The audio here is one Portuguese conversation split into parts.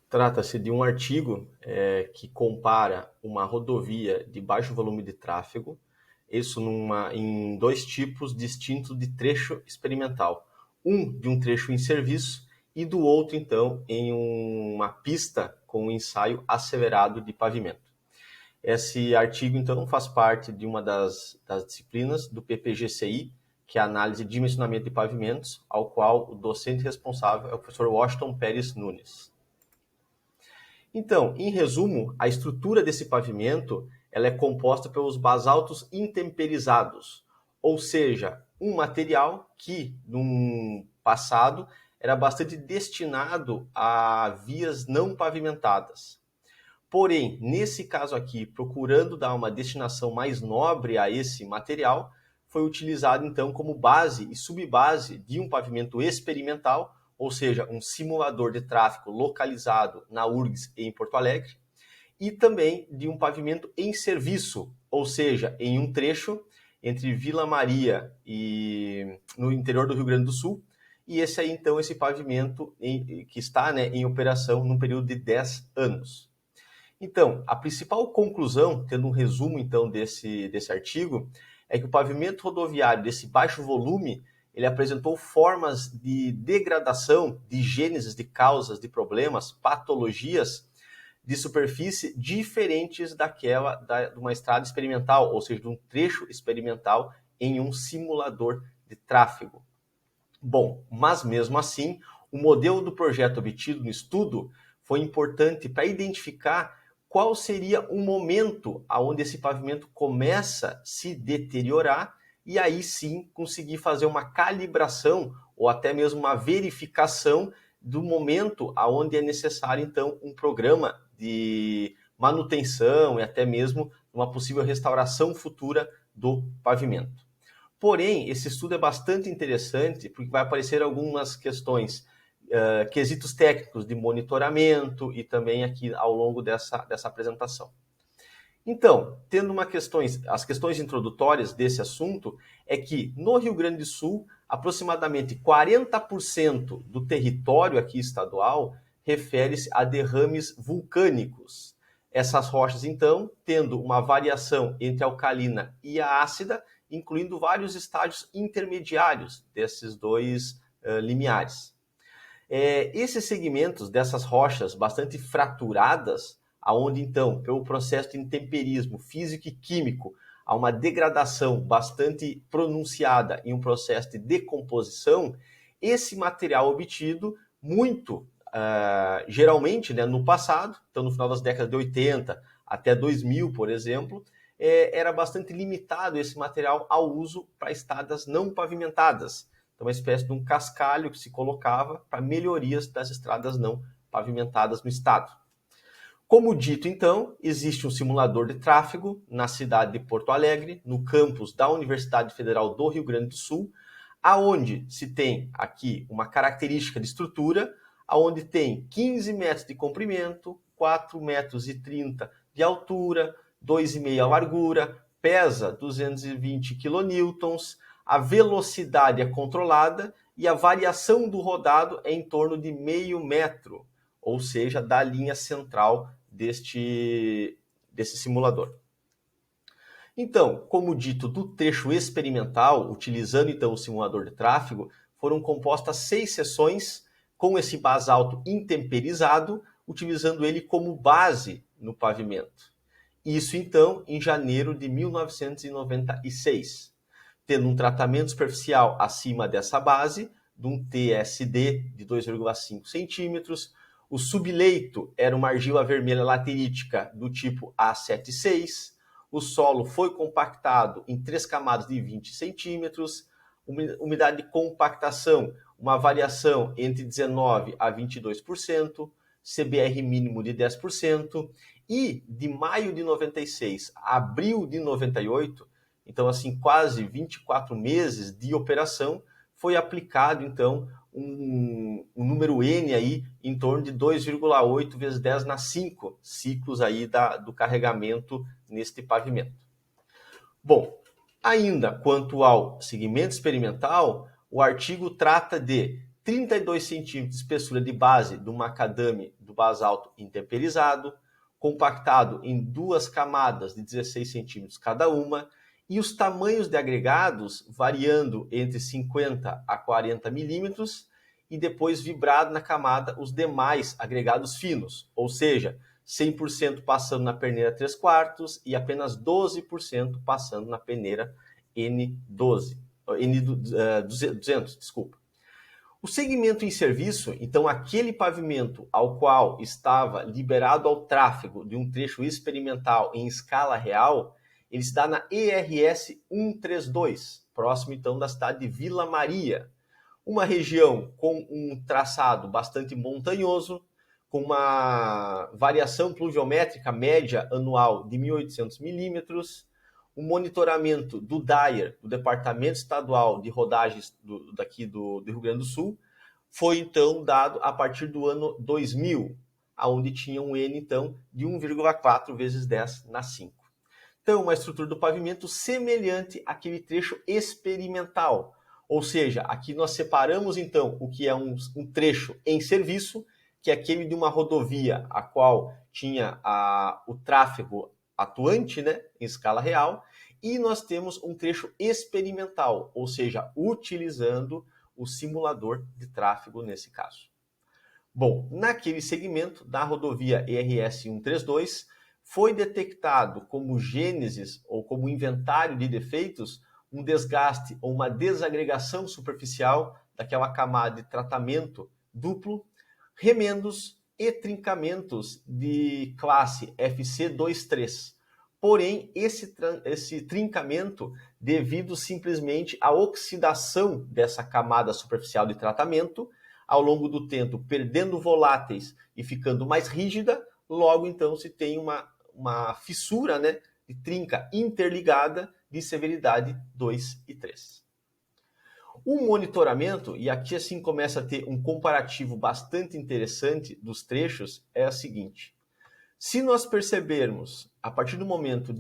Trata-se de um artigo que compara uma rodovia de baixo volume de tráfego, isso em dois tipos distintos de trecho experimental. Um de um trecho em serviço e do outro, então, em uma pista com um ensaio asseverado de pavimento. Esse artigo, então, faz parte de uma das disciplinas do PPGCI, que é a análise de dimensionamento de pavimentos, ao qual o docente responsável é o professor Washington Pérez Nunes. Então, em resumo, a estrutura desse pavimento ela é composta pelos basaltos intemperizados, ou seja, um material que, no passado, era bastante destinado a vias não pavimentadas. Porém, nesse caso aqui, procurando dar uma destinação mais nobre a esse material, foi utilizado então como base e subbase de um pavimento experimental, ou seja, um simulador de tráfego localizado na URGS em Porto Alegre, e também de um pavimento em serviço, ou seja, em um trecho entre Vila Maria e no interior do Rio Grande do Sul, e esse aí então, esse pavimento que está em operação num período de 10 anos. Então, a principal conclusão, tendo um resumo então desse artigo, é que o pavimento rodoviário desse baixo volume, ele apresentou formas de degradação, de gênesis, de causas, de problemas, patologias de superfície diferentes daquela de uma estrada experimental, ou seja, de um trecho experimental em um simulador de tráfego. Bom, mas mesmo assim, o modelo do projeto obtido no estudo foi importante para identificar qual seria o momento onde esse pavimento começa a se deteriorar e aí sim conseguir fazer uma calibração ou até mesmo uma verificação do momento onde é necessário então um programa de manutenção e até mesmo uma possível restauração futura do pavimento. Porém, esse estudo é bastante interessante porque vai aparecer algumas questões, quesitos técnicos de monitoramento e também aqui ao longo dessa apresentação. Então, tendo as questões introdutórias desse assunto, é que no Rio Grande do Sul, aproximadamente 40% do território aqui estadual refere-se a derrames vulcânicos. Essas rochas, então, tendo uma variação entre a alcalina e a ácida, incluindo vários estágios intermediários desses dois limiares. Esses segmentos dessas rochas bastante fraturadas, aonde então, pelo processo de intemperismo físico e químico, há uma degradação bastante pronunciada em um processo de decomposição, esse material obtido, geralmente no passado, então no final das décadas de 80 até 2000, por exemplo, era bastante limitado esse material ao uso para estradas não pavimentadas. Então, uma espécie de um cascalho que se colocava para melhorias das estradas não pavimentadas no estado. Como dito, então, existe um simulador de tráfego na cidade de Porto Alegre, no campus da Universidade Federal do Rio Grande do Sul, aonde se tem aqui uma característica de estrutura, aonde tem 15 metros de comprimento, 4,30 metros de altura, 2,5 a largura, pesa 220 kN, a velocidade é controlada e a variação do rodado é em torno de meio metro, ou seja, da linha central desse simulador. Então, como dito, do trecho experimental, utilizando então o simulador de tráfego, foram compostas 6 sessões com esse basalto intemperizado, utilizando ele como base no pavimento. Isso, então, em janeiro de 1996, tendo um tratamento superficial acima dessa base, de um TSD de 2,5 centímetros. O subleito era uma argila vermelha laterítica do tipo A76. O solo foi compactado em 3 camadas de 20 centímetros. Umidade de compactação, uma variação entre 19% a 22%. CBR mínimo de 10%. E de maio de 96 a abril de 98, então assim quase 24 meses de operação, foi aplicado então um número N aí em torno de 2,8 vezes 10 na 5 ciclos aí do carregamento neste pavimento. Bom, ainda quanto ao segmento experimental, o artigo trata de 32 centímetros de espessura de base do macadame do basalto intemperizado, compactado em 2 camadas de 16 centímetros cada uma, e os tamanhos de agregados variando entre 50 a 40 milímetros, e depois vibrado na camada os demais agregados finos, ou seja, 100% passando na peneira 3/4 e apenas 12% passando na peneira N200, desculpa. O segmento em serviço, então aquele pavimento ao qual estava liberado ao tráfego de um trecho experimental em escala real, ele está na ERS 132, próximo então da cidade de Vila Maria, uma região com um traçado bastante montanhoso, com uma variação pluviométrica média anual de 1.800 milímetros, o monitoramento do DAER, do Departamento Estadual de Rodagens daqui do Rio Grande do Sul, foi então dado a partir do ano 2000, onde tinha um N então de 1,4 vezes 10 na 5. Então, uma estrutura do pavimento semelhante àquele trecho experimental, ou seja, aqui nós separamos então o que é um trecho em serviço, que é aquele de uma rodovia a qual tinha o tráfego atuante, né, em escala real, e nós temos um trecho experimental, ou seja, utilizando o simulador de tráfego nesse caso. Bom, naquele segmento da rodovia ERS 132, foi detectado como gênesis ou como inventário de defeitos um desgaste ou uma desagregação superficial daquela camada de tratamento duplo, remendos e trincamentos de classe FC23. Porém, esse trincamento, devido simplesmente à oxidação dessa camada superficial de tratamento, ao longo do tempo perdendo voláteis e ficando mais rígida, logo então se tem uma fissura, né, de trinca interligada de severidade 2 e 3. O monitoramento, e aqui assim começa a ter um comparativo bastante interessante dos trechos, é o seguinte. Se nós percebermos, a partir do momento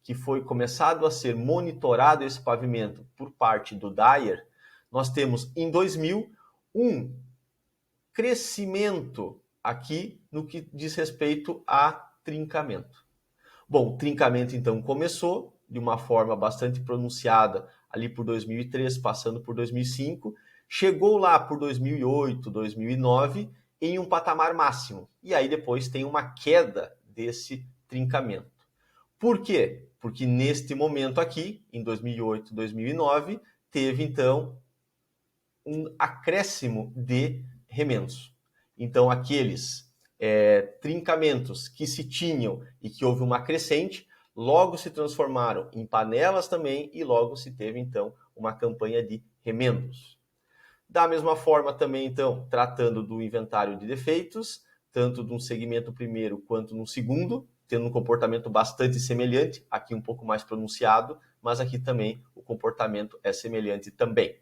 que foi começado a ser monitorado esse pavimento por parte do DAER, nós temos em 2000 um crescimento aqui no que diz respeito a trincamento. Bom, o trincamento então começou de uma forma bastante pronunciada ali por 2003, passando por 2005, chegou lá por 2008, 2009 em um patamar máximo. E aí depois tem uma queda desse trincamento. Por quê? Porque neste momento aqui, em 2008, 2009, teve então um acréscimo de remendos. Então aqueles trincamentos que se tinham e que houve uma crescente, logo se transformaram em panelas também e logo se teve então uma campanha de remendos. Da mesma forma também então, tratando do inventário de defeitos, tanto de um segmento primeiro quanto no segundo, tendo um comportamento bastante semelhante, aqui um pouco mais pronunciado, mas aqui também o comportamento é semelhante também.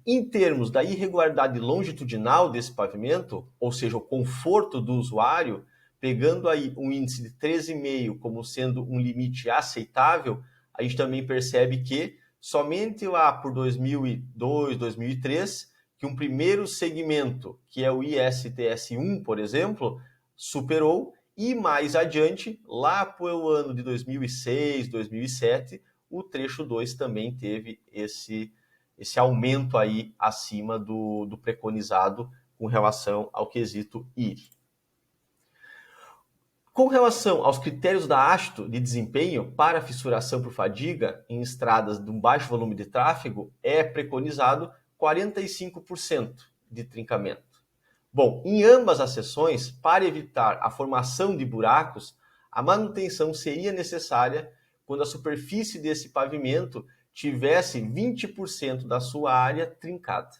Em termos da irregularidade longitudinal desse pavimento, ou seja, o conforto do usuário, pegando aí um índice de 13,5 como sendo um limite aceitável, a gente também percebe que somente lá por 2002, 2003, que um primeiro segmento, que é o ISTS1, por exemplo, superou, e mais adiante, lá para o ano de 2006, 2007, o trecho 2 também teve esse aumento aí acima do preconizado com relação ao quesito IRI. Com relação aos critérios da AASHTO de desempenho para fissuração por fadiga em estradas de um baixo volume de tráfego, é preconizado 45% de trincamento. Bom, em ambas as seções, para evitar a formação de buracos, a manutenção seria necessária quando a superfície desse pavimento tivesse 20% da sua área trincada.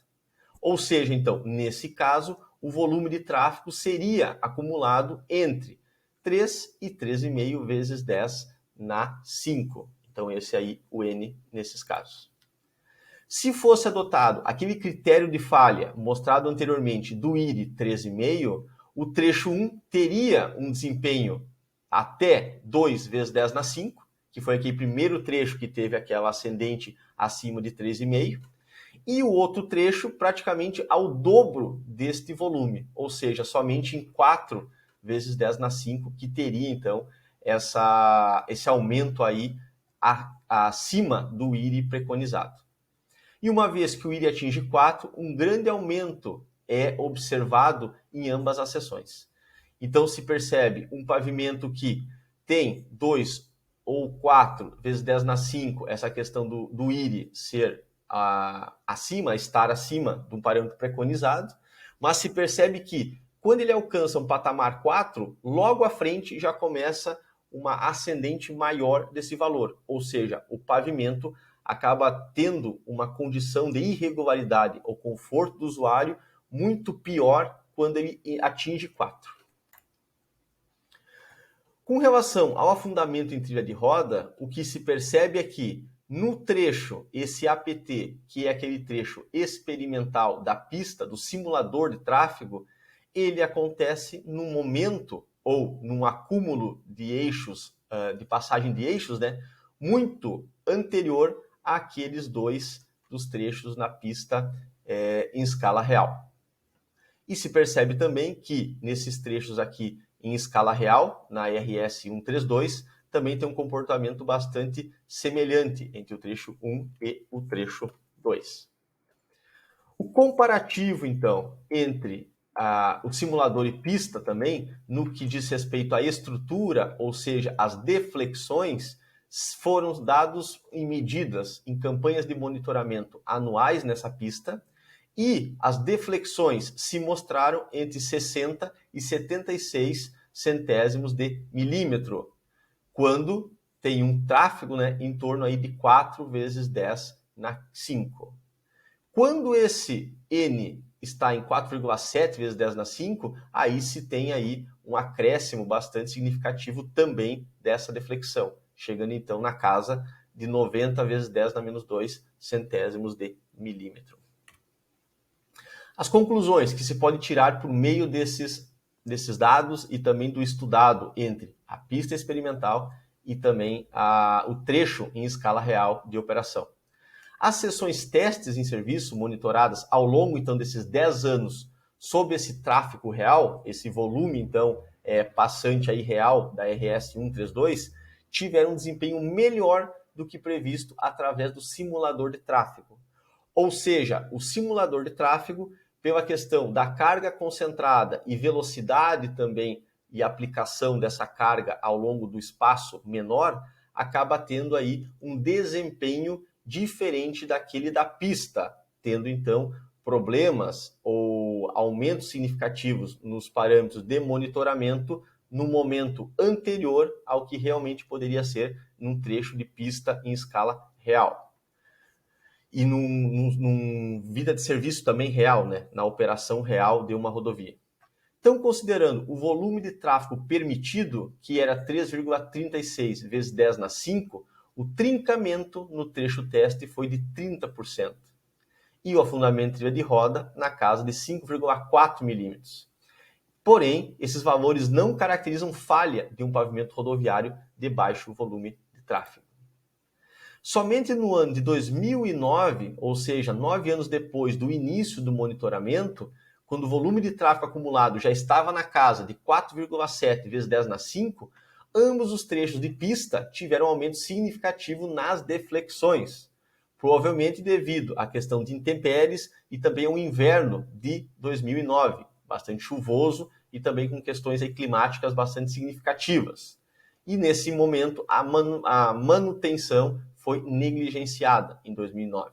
Ou seja, então, nesse caso, o volume de tráfego seria acumulado entre 3 e 13,5 vezes 10 na 5. Então, esse aí, o N nesses casos. Se fosse adotado aquele critério de falha mostrado anteriormente do IRI 13,5, o trecho 1 teria um desempenho até 2 vezes 10 na 5, que foi aquele primeiro trecho que teve aquela ascendente acima de 3,5. e o outro trecho praticamente ao dobro deste volume, ou seja, somente em 4 vezes 10 na 5, que teria então esse aumento aí acima do IRI preconizado. E uma vez que o IRI atinge 4, um grande aumento é observado em ambas as seções. Então se percebe um pavimento que tem 2 ou 4 vezes 10 na 5, essa questão do IRI ser estar acima de um parâmetro preconizado, mas se percebe que quando ele alcança um patamar 4, logo à frente já começa uma ascendente maior desse valor, ou seja, o pavimento acaba tendo uma condição de irregularidade ou conforto do usuário muito pior quando ele atinge 4. Com relação ao afundamento em trilha de roda, o que se percebe é que no trecho, esse APT, que é aquele trecho experimental da pista, do simulador de tráfego, ele acontece num momento ou num acúmulo de eixos, de passagem de eixos, né, muito anterior àqueles dois dos trechos na pista em escala real. E se percebe também que nesses trechos aqui em escala real, na RS 132, também tem um comportamento bastante semelhante entre o trecho 1 e o trecho 2. O comparativo, então, entre o simulador e pista também, no que diz respeito à estrutura, ou seja, as deflexões, foram dados em medidas em campanhas de monitoramento anuais nessa pista, e as deflexões se mostraram entre 60 e 76 centésimos de milímetro, quando tem um tráfego, né, em torno aí de 4 vezes 10 na 5. Quando esse N está em 4,7 vezes 10 na 5, aí se tem aí um acréscimo bastante significativo também dessa deflexão, chegando então na casa de 90 vezes 10 na menos 2 centésimos de milímetro. As conclusões que se pode tirar por meio desses dados e também do estudado entre a pista experimental e também o trecho em escala real de operação. As sessões testes em serviço monitoradas ao longo então desses 10 anos sob esse tráfego real, esse volume então passante aí real da RS 132, tiveram um desempenho melhor do que previsto através do simulador de tráfego. Ou seja, o simulador de tráfego, pela questão da carga concentrada e velocidade também e aplicação dessa carga ao longo do espaço menor, acaba tendo aí um desempenho diferente daquele da pista, tendo então problemas ou aumentos significativos nos parâmetros de monitoramento no momento anterior ao que realmente poderia ser num trecho de pista em escala real. E num vida de serviço também real, né, na operação real de uma rodovia. Então, considerando o volume de tráfego permitido, que era 3,36 vezes 10 na 5, o trincamento no trecho teste foi de 30%. E o afundamento de trilha de roda na casa de 5,4 milímetros. Porém, esses valores não caracterizam falha de um pavimento rodoviário de baixo volume de tráfego. Somente no ano de 2009, ou seja, 9 anos depois do início do monitoramento, quando o volume de tráfego acumulado já estava na casa de 4,7 vezes 10 na 5, ambos os trechos de pista tiveram um aumento significativo nas deflexões, provavelmente devido à questão de intempéries e também ao inverno de 2009, bastante chuvoso e também com questões aí climáticas bastante significativas. E nesse momento a manutenção foi negligenciada em 2009.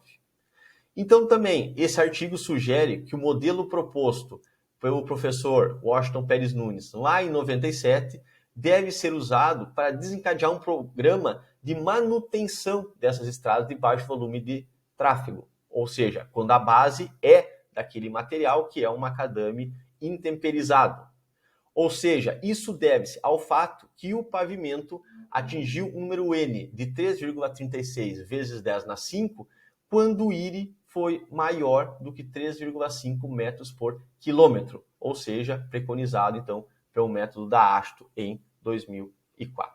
Então também esse artigo sugere que o modelo proposto pelo professor Washington Pérez Nunes lá em 97 deve ser usado para desencadear um programa de manutenção dessas estradas de baixo volume de tráfego, ou seja, quando a base é daquele material que é um macadame intemperizado. Ou seja, isso deve-se ao fato que o pavimento atingiu um número N de 3,36 vezes 10 na 5, quando o IRI foi maior do que 3,5 metros por quilômetro, ou seja, preconizado então pelo método da AASTO em 2004.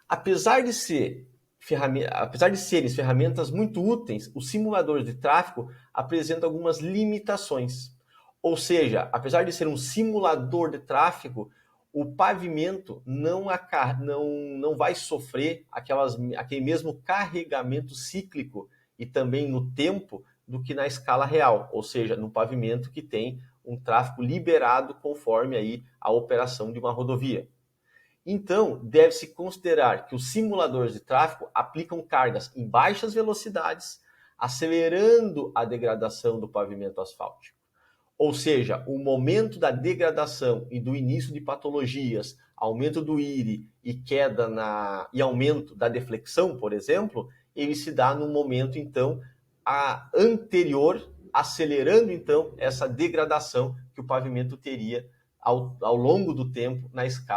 Apesar de ser apesar de serem ferramentas muito úteis, os simuladores de tráfego apresentam algumas limitações. Ou seja, apesar de ser um simulador de tráfego, o pavimento não vai sofrer aquele mesmo carregamento cíclico e também no tempo do que na escala real, ou seja, no pavimento que tem um tráfego liberado conforme aí a operação de uma rodovia. Então, deve-se considerar que os simuladores de tráfego aplicam cargas em baixas velocidades, acelerando a degradação do pavimento asfáltico. Ou seja, o momento da degradação e do início de patologias, aumento do IRE e e aumento da deflexão, por exemplo, ele se dá no momento, então, anterior, acelerando, então, essa degradação que o pavimento teria ao longo do tempo na escala